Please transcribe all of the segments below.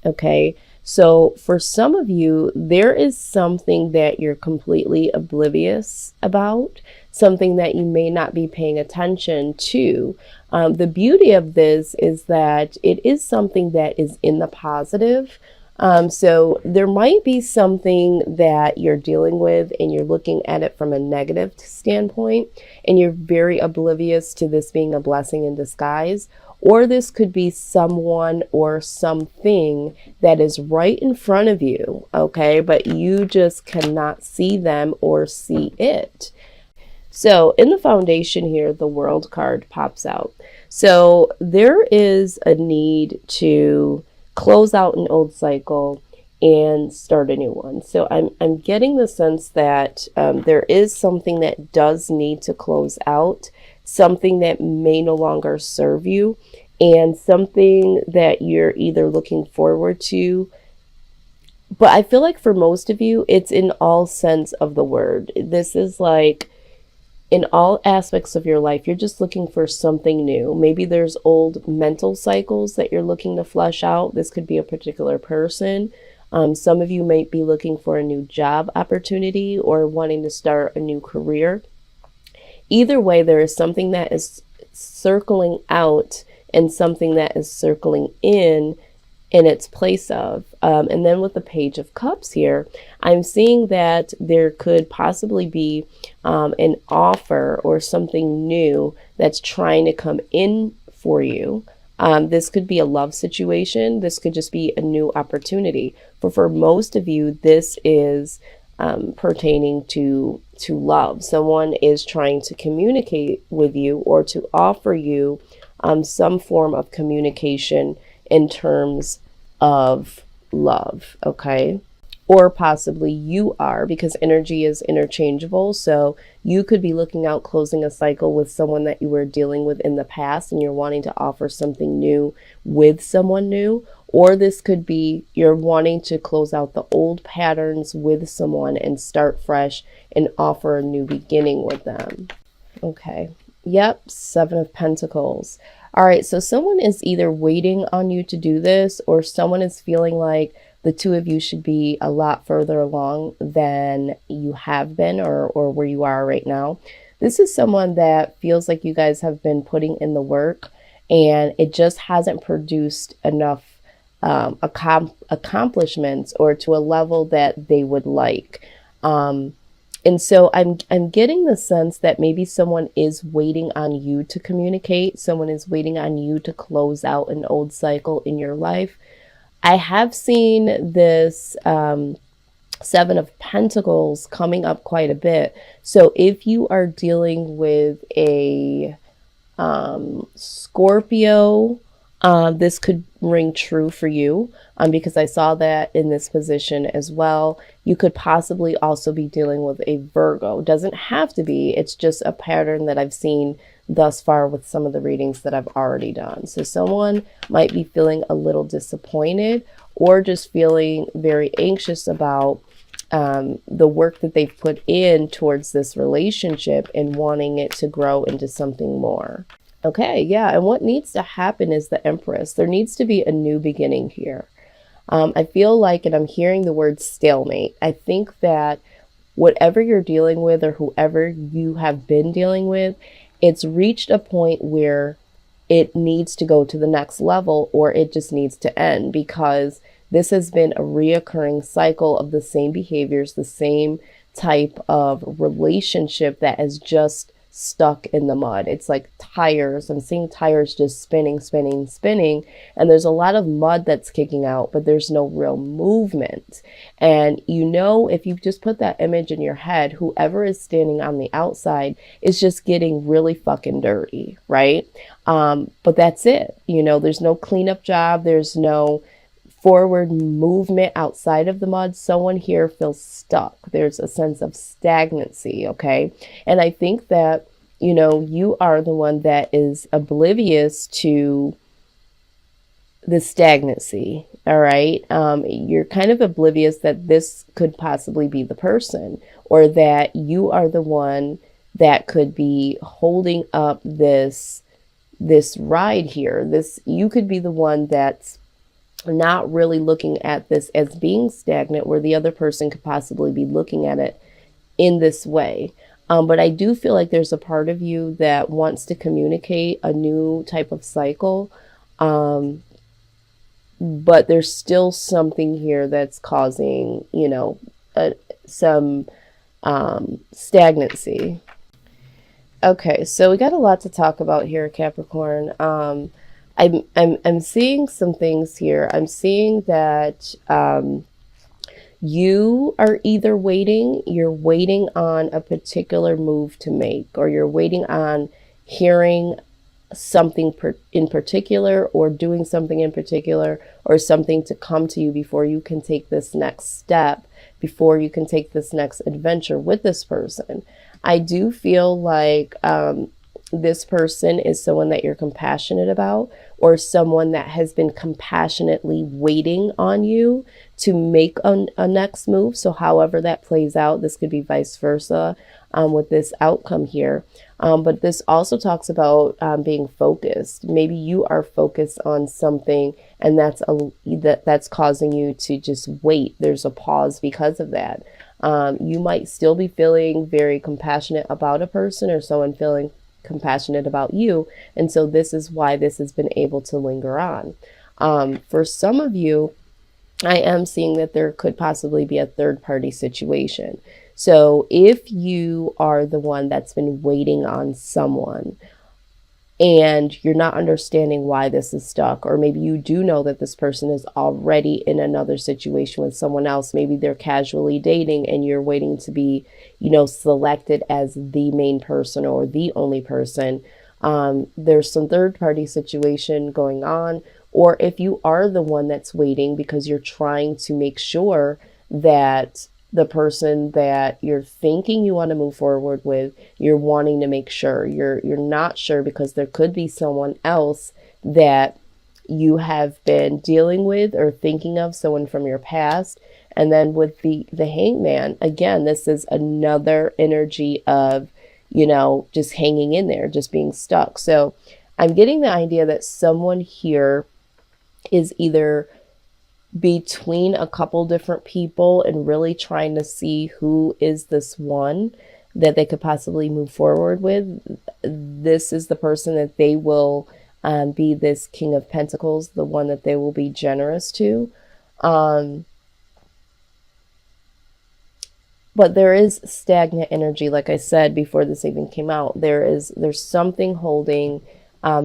Okay. So for some of you, there is something that you're completely oblivious about, something that you may not be paying attention to. The beauty of this is that it is something that is in the positive. So there might be something that you're dealing with and you're looking at it from a negative standpoint, and you're very oblivious to this being a blessing in disguise. Or this could be someone or something that is right in front of you, okay? But you just cannot see them or see it. So in the foundation here, the World card pops out. So there is a need to close out an old cycle and start a new one. So I'm getting the sense that there is something that does need to close out, something that may no longer serve you, and something that you're either looking forward to. But I feel like for most of you, it's in all sense of the word. This is like in all aspects of your life, you're just looking for something new. Maybe there's old mental cycles that you're looking to flush out. This could be a particular person. Some of you might be looking for a new job opportunity or wanting to start a new career. Either way, there is something that is circling out and something that is circling in its place of. And then with the Page of Cups here, I'm seeing that there could possibly be an offer or something new that's trying to come in for you. This could be a love situation. This could just be a new opportunity. But for most of you, this is pertaining to love. Someone is trying to communicate with you or to offer you some form of communication in terms of love, okay? Or possibly you are, because energy is interchangeable. So you could be looking out, closing a cycle with someone that you were dealing with in the past, and you're wanting to offer something new with someone new. Or this could be you're wanting to close out the old patterns with someone and start fresh and offer a new beginning with them. Okay. Yep. 7 of Pentacles. All right. So someone is either waiting on you to do this, or someone is feeling like the two of you should be a lot further along than you have been or where you are right now. This is someone that feels like you guys have been putting in the work and it just hasn't produced enough accomplishments or to a level that they would like. And so I'm getting the sense that maybe someone is waiting on you to communicate. Someone is waiting on you to close out an old cycle in your life. I have seen this 7 of Pentacles coming up quite a bit. So if you are dealing with a Scorpio, this could ring true for you because I saw that in this position as well. You could possibly also be dealing with a Virgo. Doesn't have to be. It's just a pattern that I've seen thus far with some of the readings that I've already done. So someone might be feeling a little disappointed or just feeling very anxious about the work that they've put in towards this relationship and wanting it to grow into something more. Okay, yeah, and what needs to happen is the Empress. There needs to be a new beginning here. I feel like, and I'm hearing the word stalemate. I think that whatever you're dealing with or whoever you have been dealing with, it's reached a point where it needs to go to the next level or it just needs to end, because this has been a reoccurring cycle of the same behaviors, the same type of relationship that has just stuck in the mud. It's like tires. I'm seeing tires just spinning, spinning, spinning. And there's a lot of mud that's kicking out, but there's no real movement. And you know, if you just put that image in your head, whoever is standing on the outside is just getting really fucking dirty, right? But that's it. You know, there's no cleanup job. There's no forward movement outside of the mud. Someone here feels stuck. There's a sense of stagnancy, okay? And I think that, you know, you are the one that is oblivious to the stagnancy, all right? You're kind of oblivious that this could possibly be the person, or that you are the one that could be holding up this ride here. You could be the one that's not really looking at this as being stagnant, where the other person could possibly be looking at it in this way. But I do feel like there's a part of you that wants to communicate a new type of cycle. But there's still something here that's causing, some stagnancy. Okay, so we got a lot to talk about here, Capricorn. I'm seeing some things here. I'm seeing that you are either you're waiting on a particular move to make, or you're waiting on hearing something in particular, or doing something in particular, or something to come to you before you can take this next step, before you can take this next adventure with this person. I do feel like this person is someone that you're compassionate about, or someone that has been compassionately waiting on you to make a next move. So however that plays out, this could be vice versa with this outcome here. But this also talks about being focused. Maybe you are focused on something, and that's causing you to just wait. There's a pause because of that. You might still be feeling very compassionate about a person, or someone feeling compassionate about you. And so this is why this has been able to linger on. For some of you, I am seeing that there could possibly be a third party situation. So if you are the one that's been waiting on someone and you're not understanding why this is stuck, or maybe you do know that this person is already in another situation with someone else, maybe they're casually dating and you're waiting to be, selected as the main person or the only person, there's some third party situation going on. Or if you are the one that's waiting because you're trying to make sure that the person that you're thinking you want to move forward with, you're wanting to make sure. You're not sure because there could be someone else that you have been dealing with or thinking of, someone from your past. And then with the hangman, again, this is another energy of, just hanging in there, just being stuck. So I'm getting the idea that someone here is either between a couple different people and really trying to see who is this one that they could possibly move forward with. This is the person that they will be this King of Pentacles, the one that they will be generous to. But there is stagnant energy, like I said before this even came out. There's something holding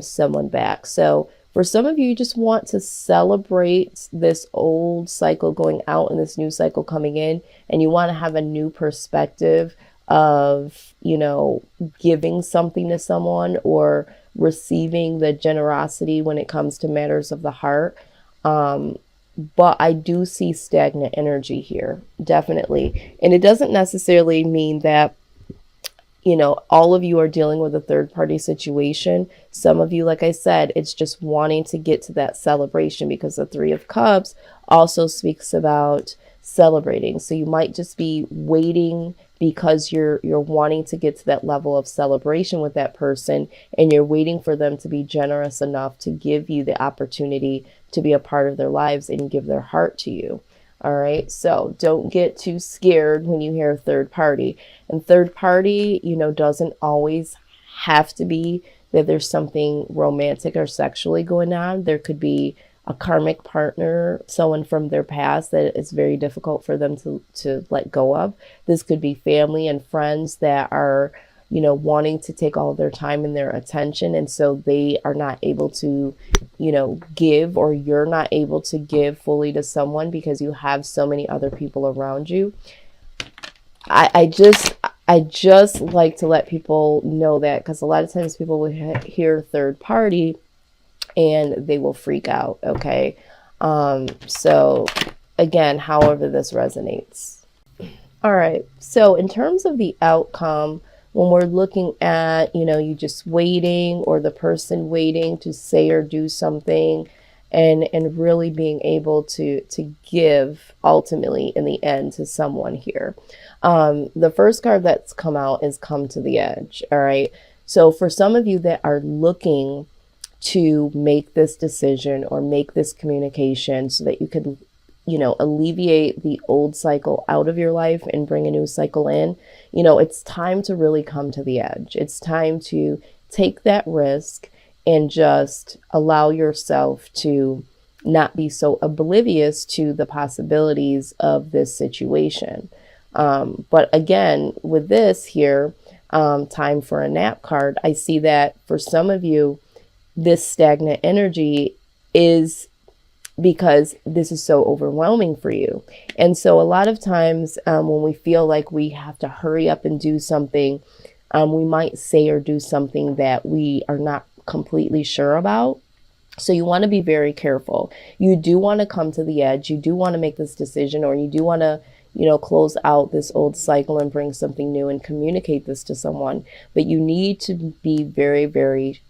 someone back. So for some of you, you just want to celebrate this old cycle going out and this new cycle coming in, and you want to have a new perspective of, giving something to someone or receiving the generosity when it comes to matters of the heart. But I do see stagnant energy here, definitely. And it doesn't necessarily mean that all of you are dealing with a third party situation. Some of you, like I said, it's just wanting to get to that celebration, because the Three of Cups also speaks about celebrating. So you might just be waiting because you're wanting to get to that level of celebration with that person, and you're waiting for them to be generous enough to give you the opportunity to be a part of their lives and give their heart to you. All right. So don't get too scared when you hear third party. And third party, doesn't always have to be that there's something romantic or sexually going on. There could be a karmic partner, someone from their past that it's very difficult for them to let go of. This could be family and friends that are, wanting to take all of their time and their attention. And so they are not able to, give, or you're not able to give fully to someone because you have so many other people around you. I just like to let people know that, because a lot of times people will hear third party and they will freak out. Okay. So again, however this resonates. All right. So in terms of the outcome, when we're looking at, you just waiting, or the person waiting to say or do something, and really being able to give ultimately in the end to someone here. The first card that's come out is Come to the Edge. All right. So for some of you that are looking to make this decision or make this communication so that you could, alleviate the old cycle out of your life and bring a new cycle in. It's time to really come to the edge. It's time to take that risk and just allow yourself to not be so oblivious to the possibilities of this situation. But again, with this here, time for a nap card, I see that for some of you, this stagnant energy is because this is so overwhelming for you. And so a lot of times when we feel like we have to hurry up and do something, we might say or do something that we are not completely sure about. So you want to be very careful. You do want to come to the edge. You do want to make this decision, or you do want to, close out this old cycle and bring something new and communicate this to someone. But you need to be very, very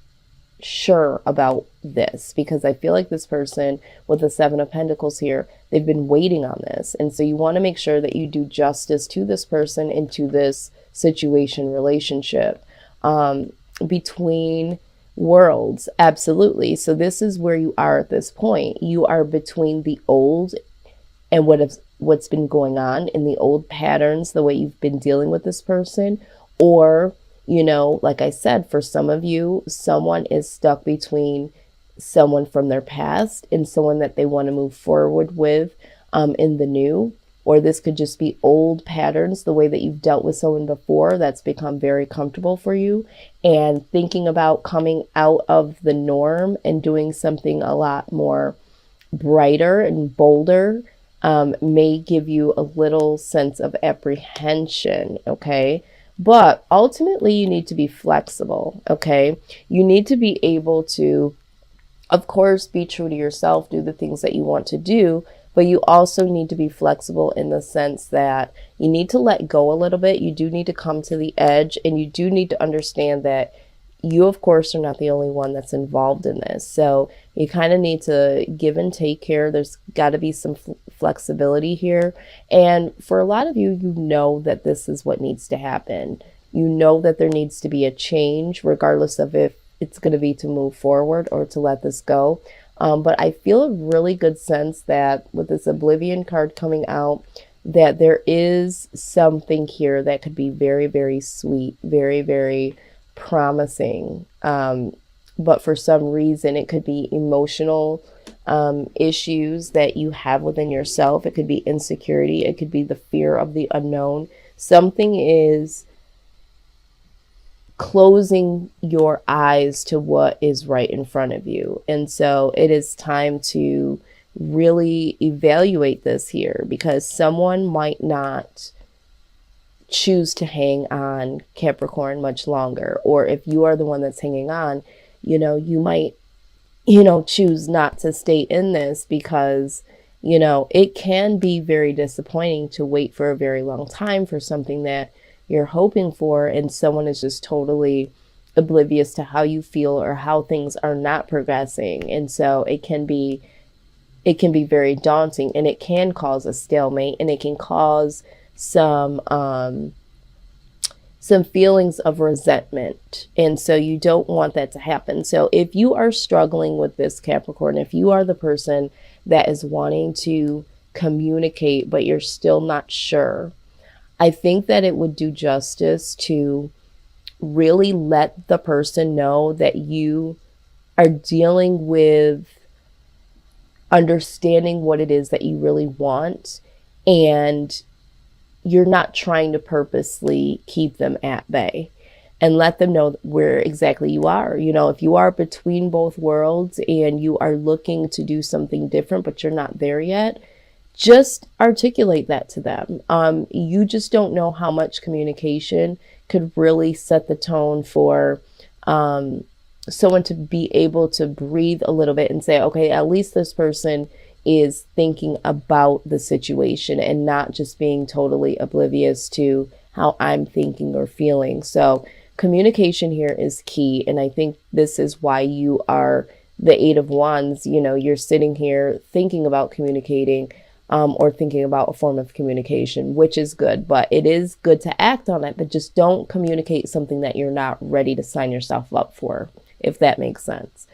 sure about this, because I feel like this person with the Seven of Pentacles here, they've been waiting on this. And so you want to make sure that you do justice to this person and to this situation, relationship, between worlds. Absolutely. So this is where you are at this point. You are between the old and what's been going on in the old patterns, the way you've been dealing with this person, or like I said, for some of you, someone is stuck between someone from their past and someone that they want to move forward with in the new. Or this could just be old patterns, the way that you've dealt with someone before that's become very comfortable for you. And thinking about coming out of the norm and doing something a lot more brighter and bolder may give you a little sense of apprehension, okay? But ultimately, you need to be flexible, okay? You need to be able to, of course, be true to yourself, do the things that you want to do, but you also need to be flexible in the sense that you need to let go a little bit. You do need to come to the edge, and you do need to understand that you, of course, are not the only one that's involved in this. So you kind of need to give and take here. There's got to be some flexibility here. And for a lot of you, you know that this is what needs to happen. You know that there needs to be a change, regardless of if it's going to be to move forward or to let this go. But I feel a really good sense that with this Oblivion card coming out, that there is something here that could be very, very sweet, very, very promising. But for some reason, it could be emotional issues that you have within yourself. It could be insecurity. It could be the fear of the unknown. Something is closing your eyes to what is right in front of you. And so it is time to really evaluate this here, because someone might not choose to hang on, Capricorn, much longer. Or if you are the one that's hanging on, you might, choose not to stay in this, because, it can be very disappointing to wait for a very long time for something that you're hoping for, and someone is just totally oblivious to how you feel or how things are not progressing. And so it can be very daunting, and it can cause a stalemate, and it can cause some feelings of resentment. And so you don't want that to happen. So if you are struggling with this, Capricorn, if you are the person that is wanting to communicate, but you're still not sure, I think that it would do justice to really let the person know that you are dealing with understanding what it is that you really want, and you're not trying to purposely keep them at bay, and let them know where exactly you are. If you are between both worlds and you are looking to do something different, but you're not there yet, just articulate that to them. You just don't know how much communication could really set the tone for someone to be able to breathe a little bit and say, okay, at least this person is thinking about the situation and not just being totally oblivious to how I'm thinking or feeling. So communication here is key. And I think this is why you are the Eight of Wands. You're sitting here thinking about communicating, or thinking about a form of communication, which is good. But it is good to act on it, but just don't communicate something that you're not ready to sign yourself up for, if that makes sense.